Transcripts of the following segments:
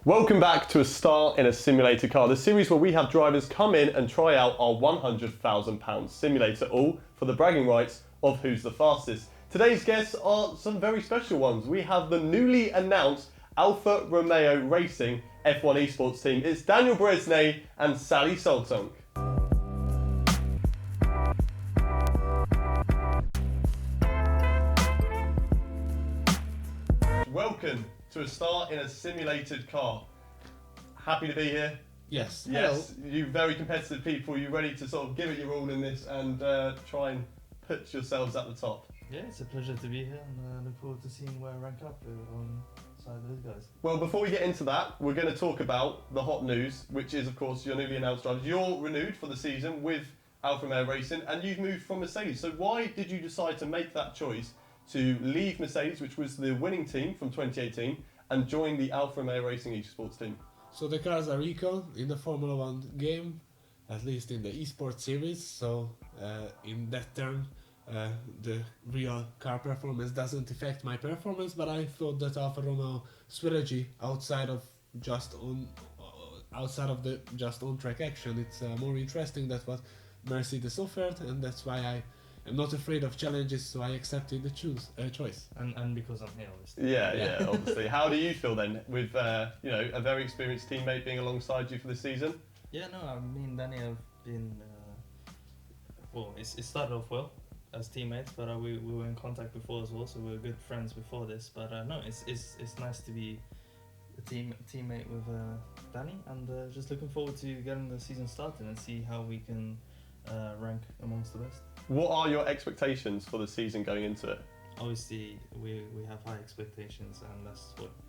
Welcome back to A Start in a Simulated Car, the series where we have drivers come in and try out our £100,000 simulator, all for the bragging rights of who's the fastest. Today's guests are some very special ones. We have the newly announced Alfa Romeo Racing F1 esports team. It's Daniel Bereznay and SALIH SALTUNÇ. Welcome to A Start in a Simulated Car. Happy to be here. Yes. Yes, you very competitive people. You ready to sort of give it your all in this and try and put yourselves at the top? Yeah, it's a pleasure to be here and look forward to seeing where I rank up alongside those guys. Well, before we get into that, we're going to talk about the hot news, which is, of course, your newly announced drivers. You're renewed for the season with Alfa Romeo Racing and you've moved from Mercedes. So why did you decide to make that choice to leave Mercedes, which was the winning team from 2018, and join the Alfa Romeo Racing esports team? So the cars are equal in the Formula 1 game, at least in the esports series. So in that term, the real car performance doesn't affect my performance, but I thought that Alfa Romeo strategy outside of the just on-track action, it's more interesting than what Mercedes offered, and that's why I'm not afraid of challenges, so I accepted the choice. And because I'm here, obviously. Yeah, obviously. How do you feel then with a very experienced teammate being alongside you for this season? Yeah, no, me and Danny have been, it started off well as teammates, but we were in contact before as well, so we were good friends before this. But no, it's nice to be a teammate with Danny, and just looking forward to getting the season started and see how we can rank amongst the best. What are your expectations for the season going into it? Obviously, we have high expectations, and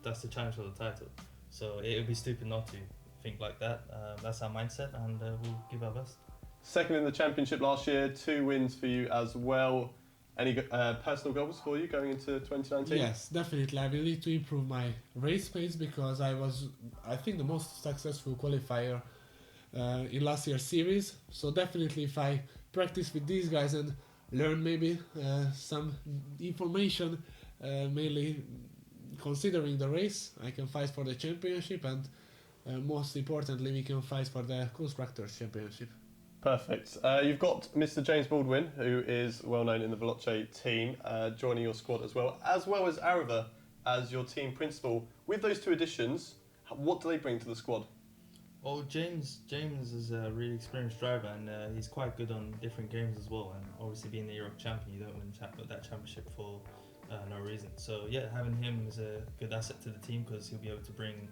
that's the challenge for the title. So it would be stupid not to think like that. That's our mindset, and we'll give our best. Second in the championship last year, 2 wins for you as well. Any personal goals for you going into 2019? Yes, definitely. I will need to improve my race pace because I was, I think, the most successful qualifier in last year's series. So definitely if I practice with these guys and learn maybe some information, mainly considering the race, I can fight for the championship, and most importantly we can fight for the Constructors' Championship. Perfect. You've got Mr. James Baldwin, who is well known in the Veloce team, joining your squad as well as Arava as your team principal. With those 2 additions, what do they bring to the squad? Well, James is a really experienced driver, and he's quite good on different games as well. And obviously, being the Europe champion, you don't win that championship for no reason. So yeah, having him is a good asset to the team because he'll be able to bring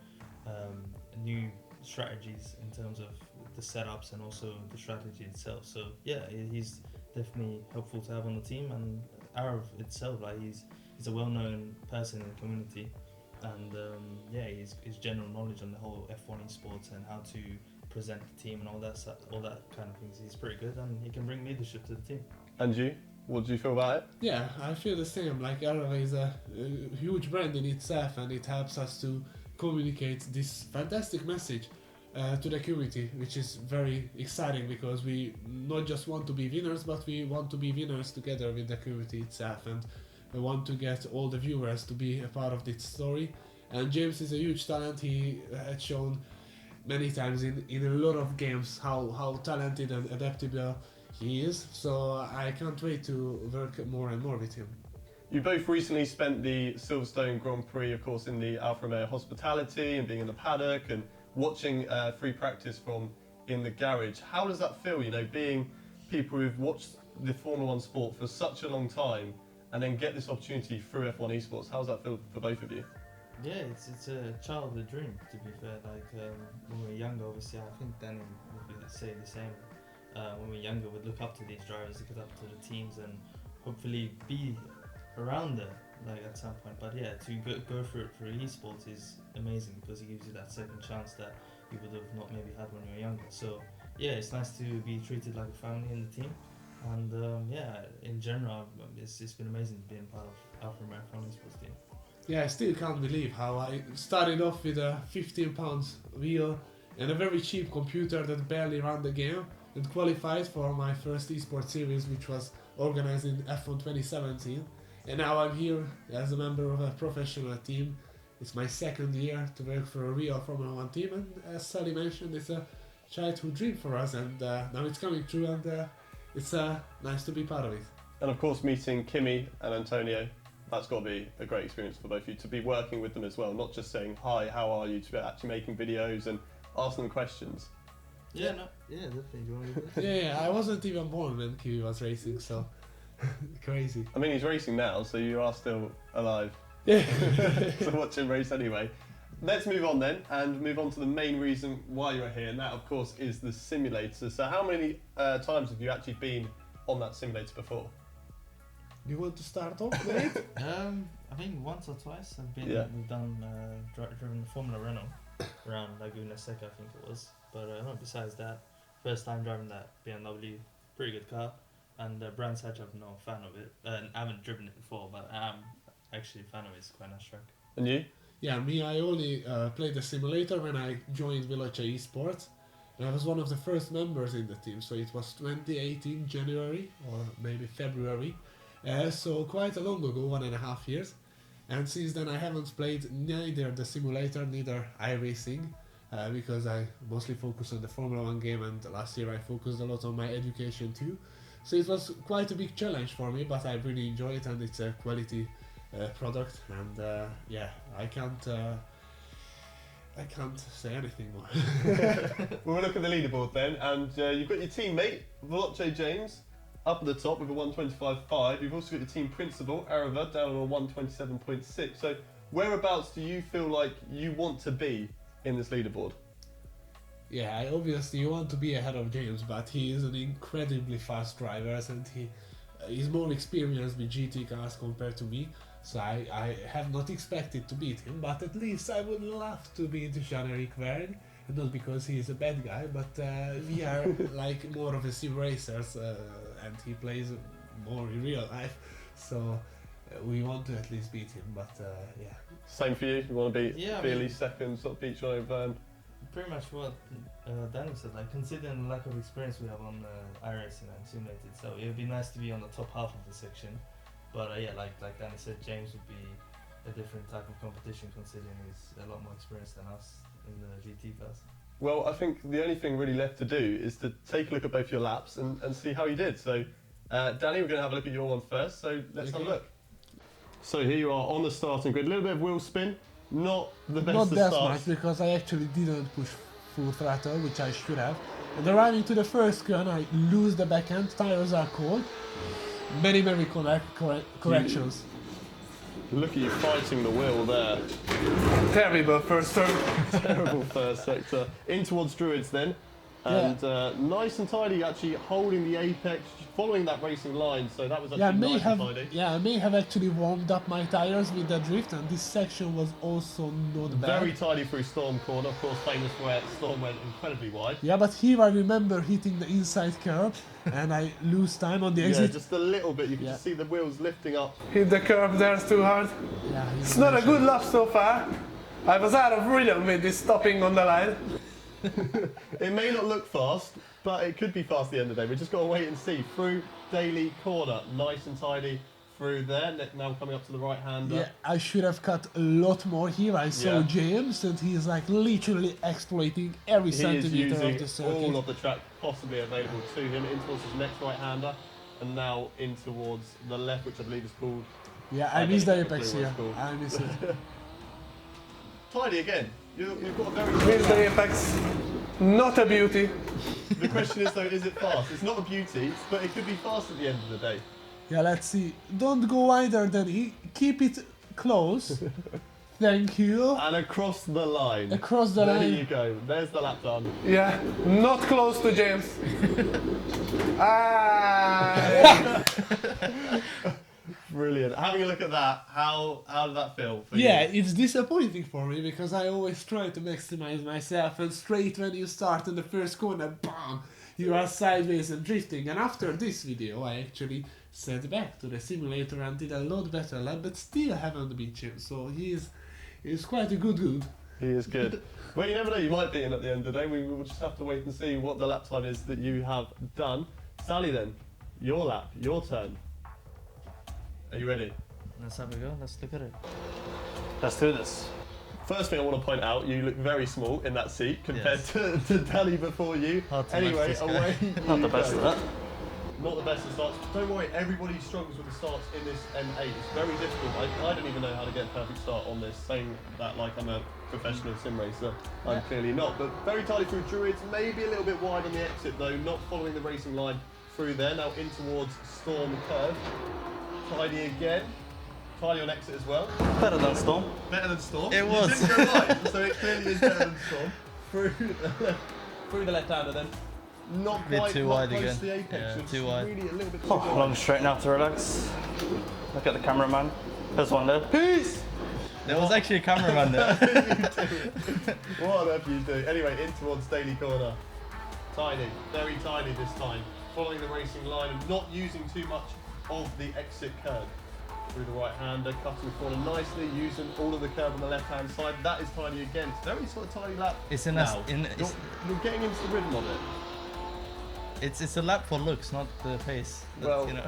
new strategies in terms of the setups and also the strategy itself. So yeah, he's definitely helpful to have on the team. And Arav itself, he's a well-known person in the community. And his general knowledge on the whole F1 esports and how to present the team and all that kind of things, he's pretty good, and he can bring leadership to the team. And you? What do you feel about it? Yeah, I feel the same. Like Arava is a huge brand in itself, and it helps us to communicate this fantastic message to the community, which is very exciting because we not just want to be winners, but we want to be winners together with the community itself, and we want to get all the viewers to be a part of this story. And James is a huge talent. He had shown many times in a lot of games how talented and adaptable he is. So I can't wait to work more and more with him. You both recently spent the Silverstone Grand Prix, of course, in the Alfa Romeo hospitality and being in the paddock and watching free practice from in the garage. How does that feel, being people who've watched the Formula 1 sport for such a long time and then get this opportunity through F1 esports? How does that feel for both of you? Yeah, it's a childhood dream, to be fair. When we were younger, obviously, I think Danny would say the same. When we were younger, we'd look up to these drivers, look up to the teams, and hopefully be around there, at some point. But yeah, to go for it for esports is amazing because it gives you that second chance that you would have not maybe had when you were younger. So yeah, it's nice to be treated like a family in the team. And in general, it's been amazing being part of Alfa Romeo F1 esports team. Yeah, I still can't believe how I started off with a 15 pounds wheel and a very cheap computer that barely ran the game and qualified for my first esports series, which was organized in F1 2017. And now I'm here as a member of a professional team it's my second year to work for a real Formula 1 team, and as Sally mentioned, it's a childhood dream for us, and now it's coming true, and it's nice to be part of it. And of course, meeting Kimi and Antonio, that's got to be a great experience for both of you, to be working with them as well, not just saying, hi, how are you, to be actually making videos and asking them questions. Yeah, definitely. Do you want to do that? Yeah, I wasn't even born when Kiwi was racing, so crazy. I mean, he's racing now, so you are still alive. Yeah. So watch him race anyway. Let's move on then, and move on to the main reason why you're here, and that of course is the simulator. So how many times have you actually been on that simulator before? You want to start off with it? I think once or twice I've been. Yeah. We've done driven Formula Renault around Laguna Seca, I think it was. But no, besides that, first time driving that BMW, pretty good car. And Brands Hatch, I'm not a fan of it. And I haven't driven it before, but I'm actually a fan of it. It's quite a nice track. And you? Yeah, me, I only played the simulator when I joined Veloce Esports. And I was one of the first members in the team, so it was 2018 January or maybe February. So quite a long ago, 1.5 years. And since then I haven't played neither the simulator, neither iRacing, because I mostly focus on the Formula 1 game, and last year I focused a lot on my education too. So it was quite a big challenge for me, but I really enjoy it, and it's a quality product, and yeah, I can't say anything more. We'll look at the leaderboard then, and you've got your teammate, Veloce James, up at the top with a 125.5. You've also got your team principal, Arava, down on a 127.6. So whereabouts do you feel like you want to be in this leaderboard? Yeah, I obviously want to be ahead of James, but he is an incredibly fast driver, and he is more experienced with GT cars compared to me. So I have not expected to beat him, but at least I would love to beat Jean-Eric Vergne. And not because he is a bad guy, but we are like more of a sim racers, and he plays more in real life. So we want to at least beat him, but yeah. Same for you? You want to be Yeah, at least second, sort of beat Jean-Eric Vergne? Pretty much what Daniel said, like considering the lack of experience we have on iRacing and simulated, so it would be nice to be on the top half of the section. But yeah, like Daniel said, James would be a different type of competition considering he's a lot more experienced than us in the GT cars. Well, I think the only thing really left to do is to take a look at both your laps and see how you did. So, Danny, we're going to have a look at your one first, so let's have a look. So here you are on the starting grid, a little bit of wheel spin, not the best Not of that starts. much, because I actually didn't push full throttle, which I should have. And arriving to the first turn, I lose the back end, tires are cold. Many corrections. Look at you fighting the wheel there. Terrible first turn. Terrible first sector. In towards Druids then. And nice and tidy, actually holding the apex, following that racing line, so that was actually nice and tidy. Yeah, I may have actually warmed up my tires with the drift, and this section was also not bad. Very tidy through Storm Corner, of course famous where Storm went incredibly wide. Yeah, but here I remember hitting the inside curb, and I lose time on the exit. Yeah, just a little bit, you can just see the wheels lifting up. Hit the curb there too hard. Yeah, It's not a good lap so far. I was out of rhythm with this stopping on the line. It may not look fast, but it could be fast at the end of the day. We've just got to wait and see. Through Daly Corner, nice and tidy through there. Now coming up to the right-hander. Yeah, I should have cut a lot more here. I saw James, and he's like literally exploiting every centimeter of the circuit. All of the track possibly available to him. In towards his next right-hander, and now in towards the left, which I believe is called... Yeah, I missed the apex what here. it's called. I missed it. Tidy again. You've got a very... With the apex, not a beauty. The question is though, is it fast? It's not a beauty, but it could be fast at the end of the day. Yeah, let's see. Don't go wider than he. Keep it close. Thank you. And across the line. Across the there line. There you go. There's the lap done. Yeah, not close to James. Ah. Brilliant. Having a look at that, how did that feel for you? Yeah, it's disappointing for me because I always try to maximize myself, and straight when you start in the first corner, bam, you are sideways and drifting. And after this video, I actually sent back to the simulator and did a lot better lap, but still haven't beat him. So he's quite a good. He is good. Well, you never know, you might beat him at the end of the day. We will just have to wait and see what the lap time is that you have done. Sally then, your lap, your turn. Are you ready? Let's have a go. Let's look at it. Let's do this. First thing I want to point out, you look very small in that seat compared to Danny before you. Anyway, away Not the best of that. Not the best of starts. Don't worry, everybody struggles with the starts in this M8. It's very difficult. I don't even know how to get a perfect start on this, saying that like I'm a professional sim racer. I'm clearly not, but very tightly through Druids, maybe a little bit wide on the exit though, not following the racing line through there. Now in towards Storm Curve. Tidy again. Tidy on exit as well. Better than Storm. Better than Storm. It was. You didn't go right, so it clearly is better than Storm. Through the left-hander then. Not Bit quite too not wide close again. to the apex. Yeah, It's too wide. Really a little bit too Oh, wide. long straight now to relax. Look at the cameraman. There's one there. Peace! There was actually a cameraman there. What on earth are you doing? Anyway, in towards Daily Corner. Tiny, very tiny this time. Following the racing line and not using too much of the exit curve. Through the right-hander, cutting the corner nicely, using all of the curve on the left-hand side. That is tiny again. It's very sort of tiny lap. It's in now. You're getting into the rhythm of it. It's a lap for looks, not the pace. Well, you know.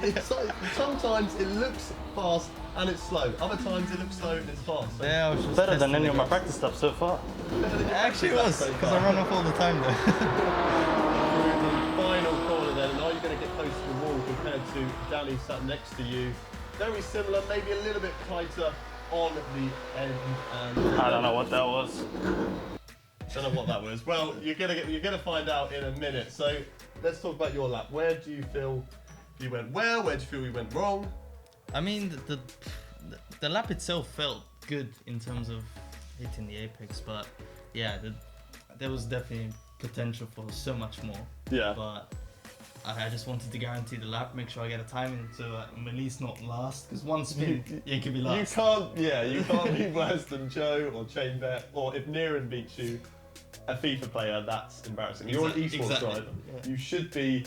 It's like, sometimes it looks fast and it's slow. Other times it looks slow and it's fast. So Yeah, I was just better than any of my practice stuff so far. It actually was, because I run off all the time there. Through the final corner then, and are you going to get close to the wall compared to Danny sat next to you? Very similar, maybe a little bit tighter on the end. And I don't know what that was. don't know what that was. Well, you're gonna find out in a minute. So let's talk about your lap. Where do you feel you went well? Where do you feel you went wrong? I mean, the lap itself felt good in terms of hitting the apex, but yeah, there was definitely potential for so much more. Yeah. But I just wanted to guarantee the lap, make sure I get a timing so I'm at least not last. Because one spin, you could be last. You can't be worse than Joe or Chainbet, or if Niran beats you, a FIFA player, that's embarrassing. You're an esports driver. Yeah. You should be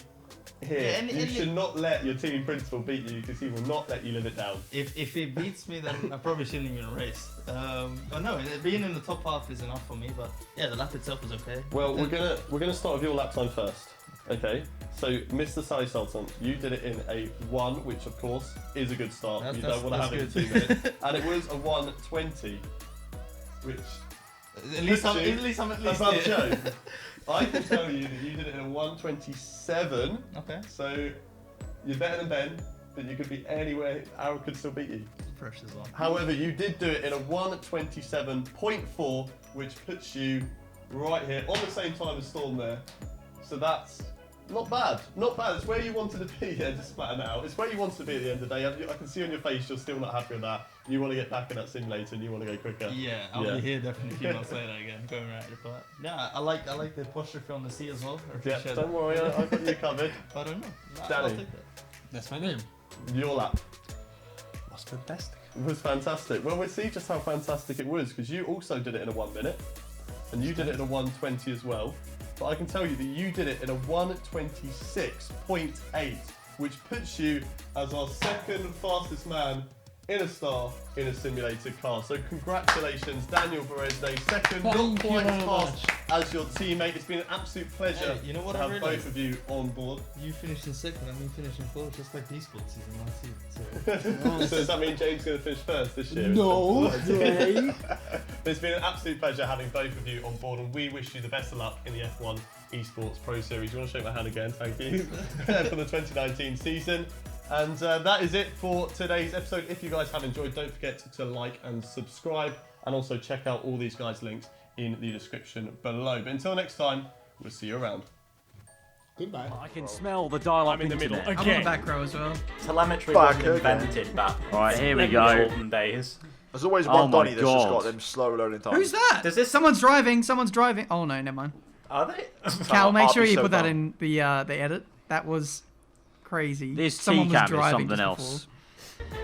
here. Yeah, and you should not let your team principal beat you because he will not let you live it down. If he beats me, then I probably shouldn't even race. But no, being in the top half is enough for me. But yeah, the lap itself was okay. Well, we're gonna start with your lap time first. Okay, so Mr. SALIH SALTUNÇ, you did it in a 1, which of course is a good start. You don't want to have it in 2 minutes. And it was a 1:20, which At least I'm above here. Joe. I can tell you that you did it in a 1:27. Okay. So you're better than Ben, but you could be anywhere. Aaron could still beat you. Pressure's on. However, you did do it in a 1:27.4, which puts you right here on the same time as Storm there. So that's not bad. Not bad. It's where you wanted to be. Yeah, just flatten out. It's where you wanted to be at the end of the day. I can see on your face you're still not happy with that. You want to get back in that simulator and you want to go quicker. Yeah, I'll be here definitely a few months later again, going around it. But yeah, I like the posture on the sea as well. I Yeah, appreciate don't worry, I've got you covered. I don't know. Danny. I'll take that. That's my name. Your lap Was fantastic. was fantastic. Well, we'll see just how fantastic it was because you also did it in a 1 minute and you did it in a 1:20 as well. But I can tell you that you did it in a 1:26.8, which puts you as our second fastest man in a star in a simulated car. So congratulations, Daniel Bereznay, second, not Thank you quite as very fast as your teamate. It's been an absolute pleasure Hey, you know what to I have realised? both of you on board. You finished in second and me finishing fourth, just like esports season last season. So does that mean James is going to finish first this year? No way. But it's been an absolute pleasure having both of you on board, and we wish you the best of luck in the F1 Esports Pro Series. You want to shake my hand again? Thank you for the 2019 season. And that is it for today's episode. If you guys have enjoyed, don't forget to like and subscribe, and also check out all these guys' links in the description below. But until next time, we'll see you around. Goodbye. I can smell the dial-up in the middle internet. I'm on the back row as well. Telemetry Fuck, wasn't invented back Right, here we in go. the olden days. There's always Oh one my Donny that's just God. got them slow loading times. Who's that? Does this- Someone's driving. Someone's driving. Oh no, never mind. Are they? Cal, make I'll sure be you so put that dumb. in the edit. That was crazy. This Someone was T-cam is driving something just else. before.